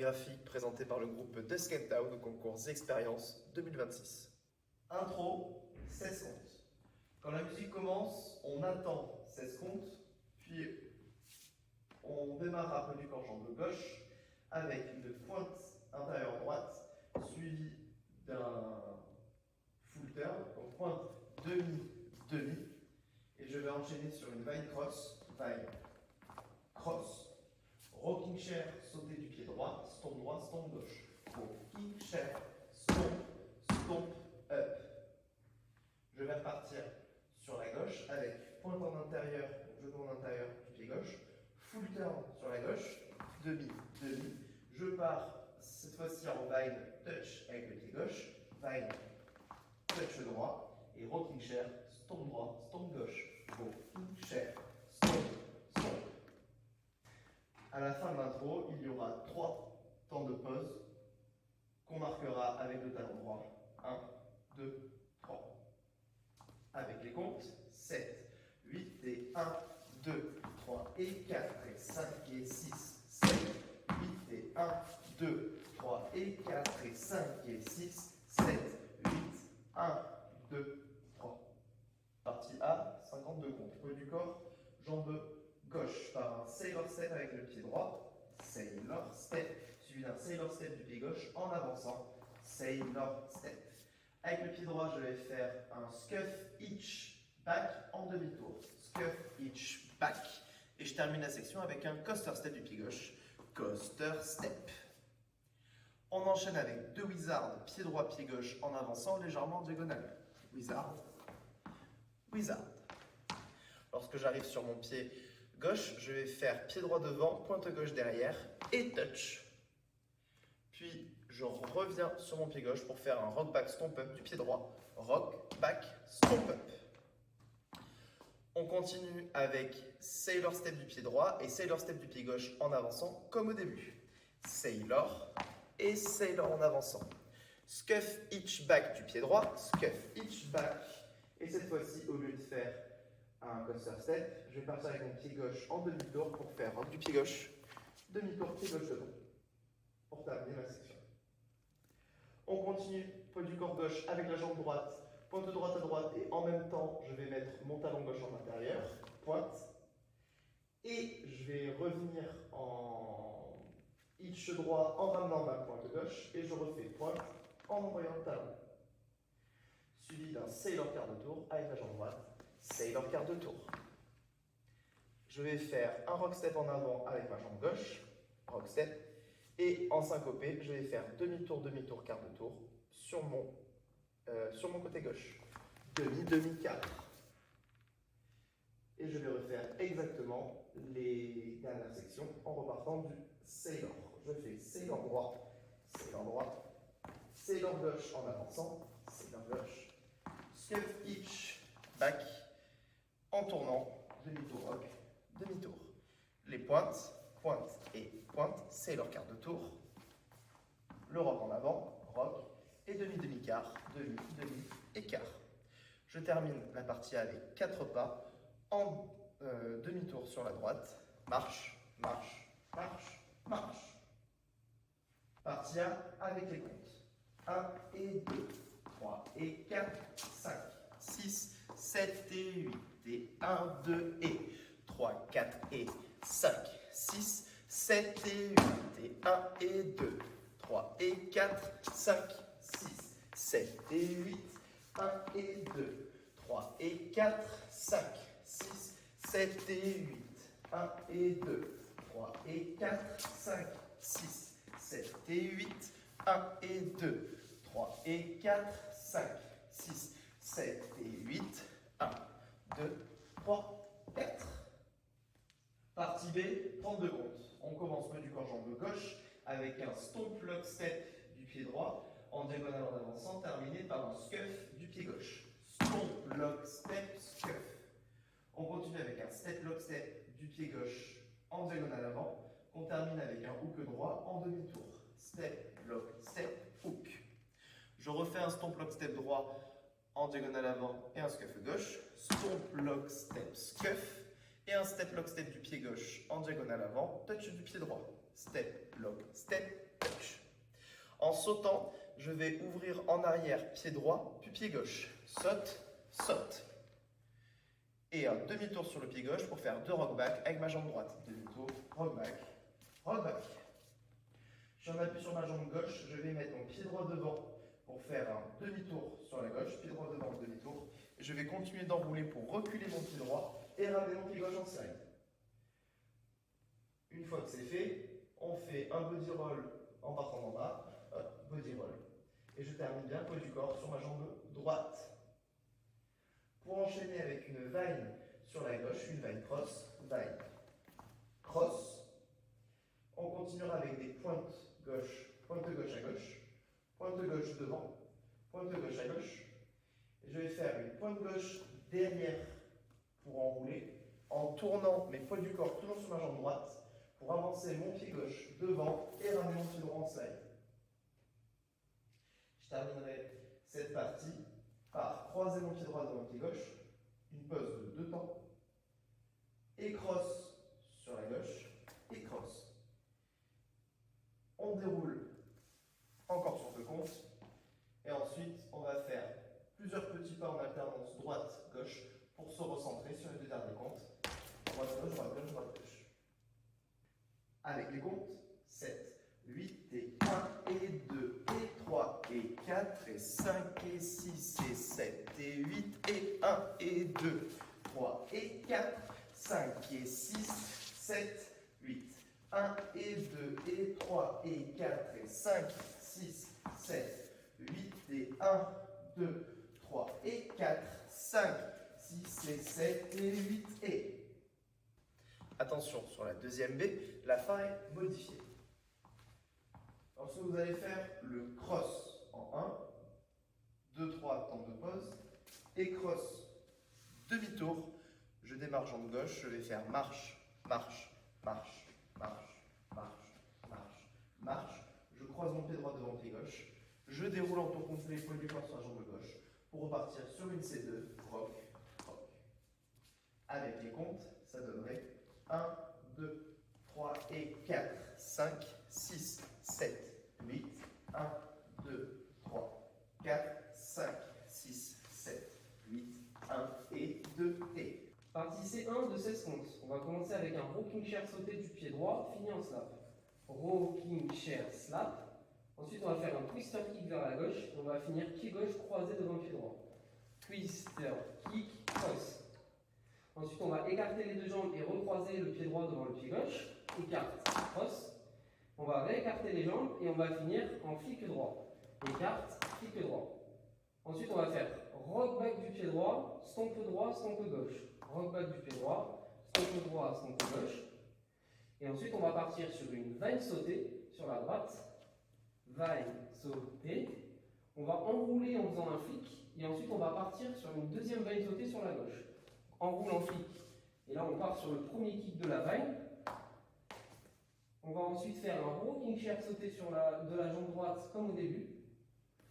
chorégraphique présentée par le groupe de Skate Town au concours Expérience 2026. Intro, 16 comptes. Quand la musique commence, on attend 16 comptes, puis on démarre un peu du corps jambe gauche avec une pointe intérieure droite suivie d'un full turn, donc pointe demi-demi, et je vais enchaîner sur une vine cross, rocking chair, sauter du pied droit, stomp gauche, rocking chair, stomp, up. Je vais repartir sur la gauche avec pointe en intérieur, donc genou en intérieur du pied gauche, full turn sur la gauche, demi. Je pars cette fois-ci en vine touch avec le pied gauche, vine touch droit et rocking chair, stomp droit, stomp gauche, rocking chair, stomp. À la fin de l'intro, il y aura 3 temps de pause qu'on marquera avec le talon droit. 1, 2, 3. Avec les comptes, 7, 8 et 1, 2, 3 et 4 et 5 et 6, 7, 8 et 1, 2, 3 et 4 et 5 et 6, 7, 8, 1, 2, 3. Partie A, 52 comptes. Poids du corps, jambe gauche par un sailor step avec le pied droit, sailor step, suivi d'un sailor step du pied gauche en avançant, sailor step. Avec le pied droit, je vais faire un scuff hitch back en demi-tour, scuff hitch back, et je termine la section avec un coaster step du pied gauche, coaster step. On enchaîne avec 2 wizards, pied droit, pied gauche en avançant légèrement en diagonale, wizard. Lorsque j'arrive sur mon pied gauche, je vais faire pied droit devant, pointe gauche derrière et touch. Puis je reviens sur mon pied gauche pour faire un rock back stomp up du pied droit. Rock back stomp up. On continue avec sailor step du pied droit et sailor step du pied gauche en avançant comme au début. Sailor et sailor en avançant. Scuff hitch back du pied droit, scuff hitch back. Et cette fois-ci, au lieu de faire un coaster step, je vais partir avec mon pied gauche en demi-tour pour faire rock du pied gauche, demi-tour pied gauche devant, pour terminer ma section. On continue, poids du corps gauche avec la jambe droite, pointe droite à droite, et en même temps, je vais mettre mon talon gauche en intérieur, pointe, et je vais revenir en hitch droit en ramenant ma pointe gauche, et je refais pointe en envoyant le talon. Suivi d'un sailor quart de tour avec la jambe droite, sailor quart de tour. Je vais faire un rock step en avant avec ma jambe gauche, rock step, et en syncopé, je vais faire demi-tour, quart de tour sur mon côté gauche. Demi-quart. Et je vais refaire exactement les dernières sections en repartant du sailor. Je fais sailor droit, sailor gauche en avançant, sailor gauche, scuff hitch back en tournant, demi-tour rock, demi-tour. Les pointes, pointe, sailor quart de tour, le rock en avant, rock, et demi-quart, demi et quart. Je termine la partie avec 4 pas en demi-tour sur la droite, marche. Partie A avec les comptes. 1 et 2, 3 et 4, 5, 6, 7 et 8, et 1, 2 et 3, 4 et 5, 6, 7 et 8, et 1 et 2, 3 et 4, 5, 6, 7 et 8, 1 et 2, 3 et 4, 5, 6, 7 et 8, 1 et 2, 3 et 4, 5, 6, 7 et 8, 1 et 2, 3 et 4, 5, 6, 7 et 8, 1, 2, 3, 4. Partie B, 32 comptes. On commence poids du corps jambe gauche avec un stomp lock step du pied droit en diagonale en avançant, terminé par un scuff du pied gauche. Stomp lock step scuff. On continue avec un step lock step du pied gauche en diagonale avant, qu'on termine avec un hook droit en demi-tour. Step lock step hook. Je refais un stomp lock step droit en diagonale avant et un scuff gauche. Stomp lock step scuff. Et un step lock step du pied gauche en diagonale avant, touch du pied droit. Step lock step En sautant, je vais ouvrir en arrière pied droit, puis pied gauche. Saute, saute. Et un demi-tour sur le pied gauche pour faire 2 rock back avec ma jambe droite. Demi-tour, rock back, rock back. J'en appuie sur ma jambe gauche, je vais mettre mon pied droit devant pour faire un demi-tour sur la gauche, pied droit devant, demi-tour. Je vais continuer d'enrouler pour reculer mon pied droit et ramener mon pied gauche en slide. Une fois que c'est fait, on fait un body roll en partant d'en bas, hop, body roll. Et je termine bien poids du corps sur ma jambe droite. Pour enchaîner avec une vine sur la gauche, une vine cross, cross. On continuera avec des pointes gauche à gauche, pointe gauche devant, pointe gauche à gauche. Et je vais faire une pointe gauche derrière pour enrouler, en tournant mes poids du corps toujours sur ma jambe droite, pour avancer mon pied gauche devant et ramener mon pied droit en slide. Je terminerai cette partie par croiser mon pied droit devant mon pied gauche, une pause de 2 temps, et cross sur la gauche, et cross. On déroule encore sur le compte, et ensuite on va faire plusieurs petits pas en alternance droite-gauche pour se recentrer sur les 2 derniers comptes. Droite-gauche, droite-gauche, droite-gauche. Avec les comptes, 7, 8 et 1 et 2 et 3 et 4 et 5 et 6 et 7 et 8 et 1 et 2, 3 et 4, 5 et 6, 7, 8. 1 et 2 et 3 et 4 et 5, 6, 7, 8 et 1, 2, 3 et 4, 5, 6 et 7 et 8 et... Attention, sur la deuxième B, la fin est modifiée. Lorsque vous allez faire le cross en 1, 2, 3, temps de pause, et cross demi-tour, je démarre jambe gauche, je vais faire marche, marche, marche, marche, marche, marche, marche. Je croise mon pied droit devant le pied gauche. Je déroule en tour complet, poids du corps sur la jambe gauche, pour repartir sur une C2, rock, rock. Avec les comptes, ça donnerait 1, 2, 3 et 4, 5, 6, 7, 8, 1, 2, 3, 4, 5, 6, 7, 8, 1 et 2 et... Partie C1 de 16 comptes. On va commencer avec un rocking chair sauté du pied droit, fini en slap. Rocking chair slap. Ensuite, on va faire un twister kick vers la gauche. On va finir pied gauche croisé devant le pied droit. Twister kick cross. Ensuite, on va écarter les 2 jambes et recroiser le pied droit devant le pied gauche. Écarte, cross. On va réécarter les jambes et on va finir en flic droit. Écarte, flic droit. Ensuite, on va faire rock back du pied droit, stomp gauche. Rock back du pied droit, stomp gauche. Et ensuite, on va partir sur une vine sautée sur la droite. Vine sautée. On va enrouler en faisant un flic. Et ensuite, on va partir sur une deuxième vine sautée sur la gauche. Enroule en flic. Et là, on part sur le premier kick de la vine. On va ensuite faire un rocking chair sauté de la jambe droite comme au début.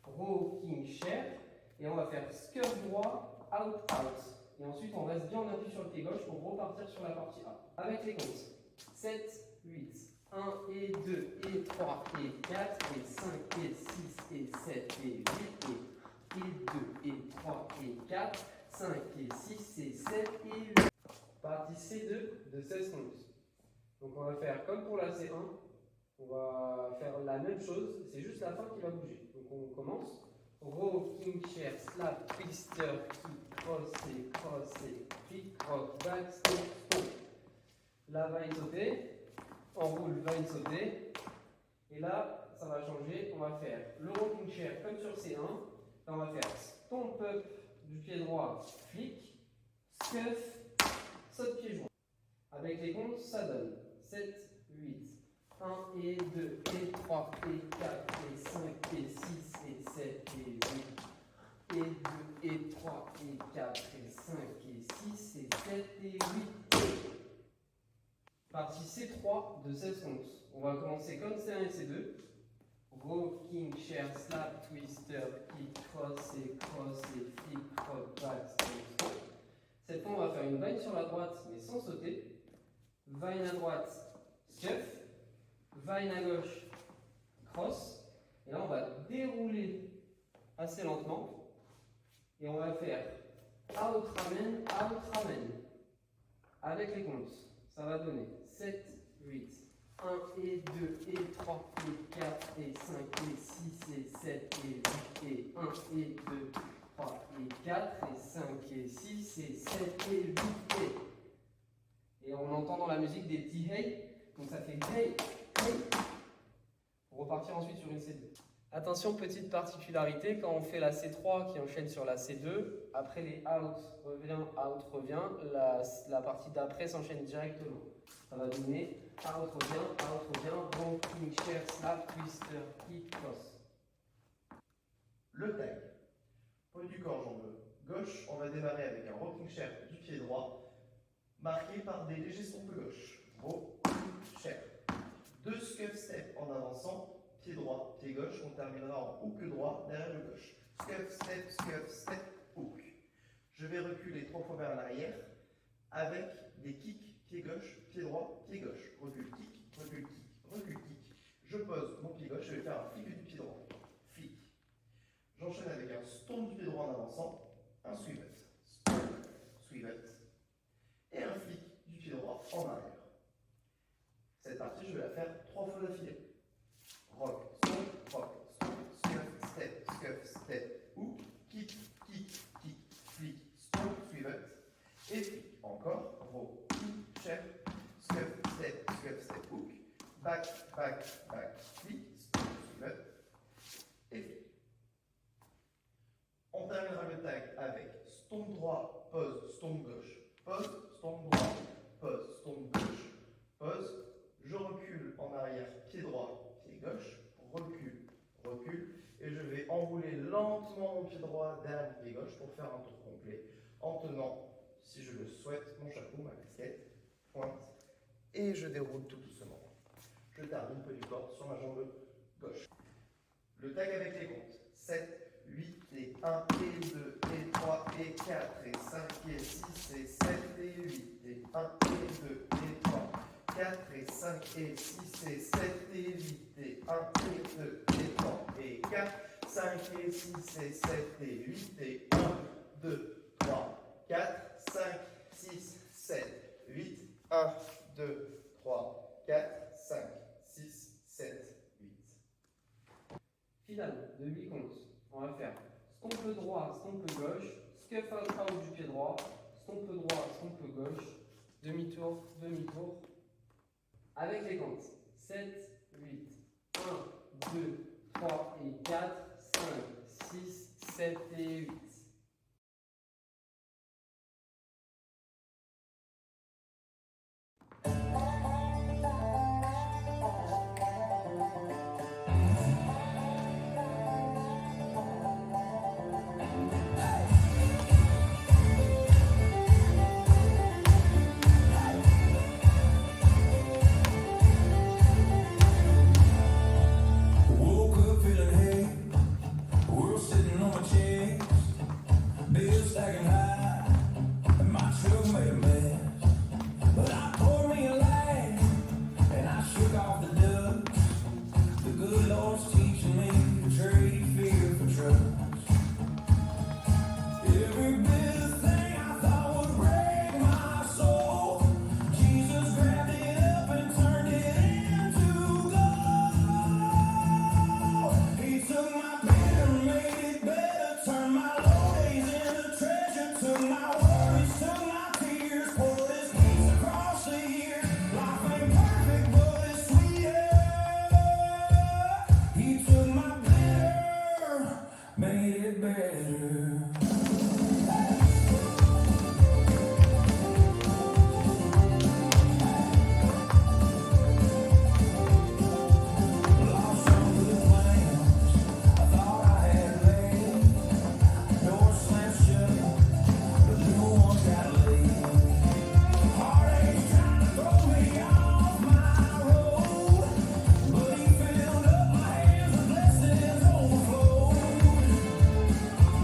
Rocking chair. Et on va faire skirt droit, out, out. Et ensuite, on reste bien en appui sur le pied gauche pour repartir sur la partie A. Avec les comptes. 7, 8, 1 et 2 et 3 et 4 et 5 et 6 et 7 et 8 et 2 et 3 et 4, 5 et 6 et 7 et 8. Partie C2 de 16 comptes. Donc on va faire comme pour la C1, on va faire la même chose, c'est juste la fin qui va bouger. Donc on commence. Rocking chair, slap, twister, kick, crosser, flick, rock, back, stomp, stomp. La vine sautée, enroule, vine sautée. Et là, ça va changer. On va faire le rocking chair comme sur C1. Là, on va faire stomp up du pied droit, flick, scuff, saute pied joint. Avec les comptes, ça donne 7, 8, 1 et 2 et 3 et 4 et 5 et 6 et 7 et 8 et 2 et 3 et 4 et 5 et 6 et 7 et 8. Partie C3 de 16 comptes. On va commencer comme C1 et C2. Rocking, chair, slap, twister, kick, cross et flick, rock, back, stomp. Cette fois, on va faire une vine sur la droite mais sans sauter. Vine à droite, scuff. Vine à gauche, cross. Et là, on va dérouler assez lentement. Et on va faire out, ramène, avec les comptes. Ça va donner 7, 8, 1 et 2 et 3 et 4 et 5 et 6 et 7 et 8 et 1 et 2, 3 et 4 et 5 et 6 et 7 et 8 et on entend dans la musique des petits hey, donc ça fait hey, hey. Pour repartir ensuite sur une C2. Attention, petite particularité, quand on fait la C3 qui enchaîne sur la C2, après les out revient, la partie d'après s'enchaîne directement. Ça va donner out revient, rocking chair, slap, twister, kick, cross. Le tag. Poids du corps, jambe gauche, on va démarrer avec un rocking chair du pied droit, marqué par des légers stompes gauche. Rocking chair. 2 scuff step en avançant, pied droit, pied gauche, on terminera en hook droit derrière le gauche. Scuff, step, hook. Je vais reculer 3 fois vers l'arrière avec des kicks, pied gauche, pied droit, pied gauche. Recule, kick, recule, kick, recule, kick. Je pose mon pied gauche, je vais faire un flick du pied droit. Flick. J'enchaîne avec un stomp du pied droit en avançant, un swivet. Stomp, swivet. Et un flick du pied droit en arrière. Cette partie, je vais la faire 3 fois d'affilée. Rock, stomp, scuff, step, hook, kick, flick, stomp, swivet, et flick. Encore, row, kick, chair, scuff, step, hook, back, flick, stomp, swivet, et flick. On terminera le tag avec stomp droit, pause, stomp gauche, pause, stomp droit, pause, stomp gauche, pause. Je recule en arrière, pied droit, pied gauche, recule, et je vais enrouler lentement mon pied droit derrière mon pied gauche pour faire un tour complet, en tenant, si je le souhaite, mon chapeau, ma casquette, pointe, et je déroule tout doucement. Je termine peu du corps sur ma jambe gauche. Le tag avec les comptes, 7, 8 et 1 et 2 et 3 et 4 et 5 et 6 et 7 et 8 et 1 et 2 et 3. 4 et 5 et 6 et 7 et 8 et 1 et 2 et 3 et 4, 5 et 6 et 7 et 8 et 1, 2, 3, 4, 5, 6, 7, 8, 1, 2, 3, 4, 5, 6, 7, 8. Finale de 8 comptes. On va faire stompe droit, stompe gauche, scuff out du pied droit, stompe droit, stompe gauche, demi-tour, avec les comptes 7, 8, 1, 2, 3 et 4, 5, 6, 7 et 8.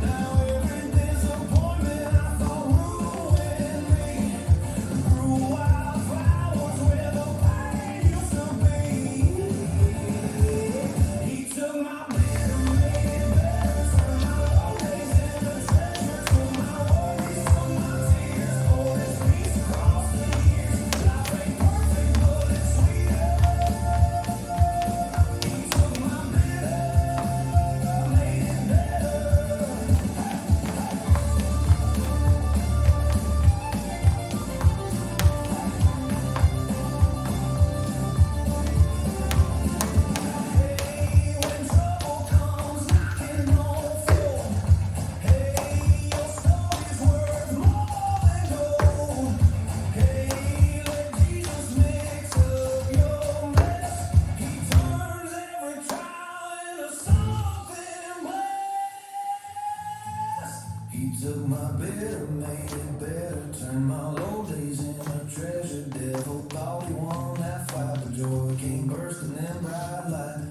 Now He took my bitter, made it better, turned my low days into treasure. Devil thought he won that fight, but joy came bursting in bright light.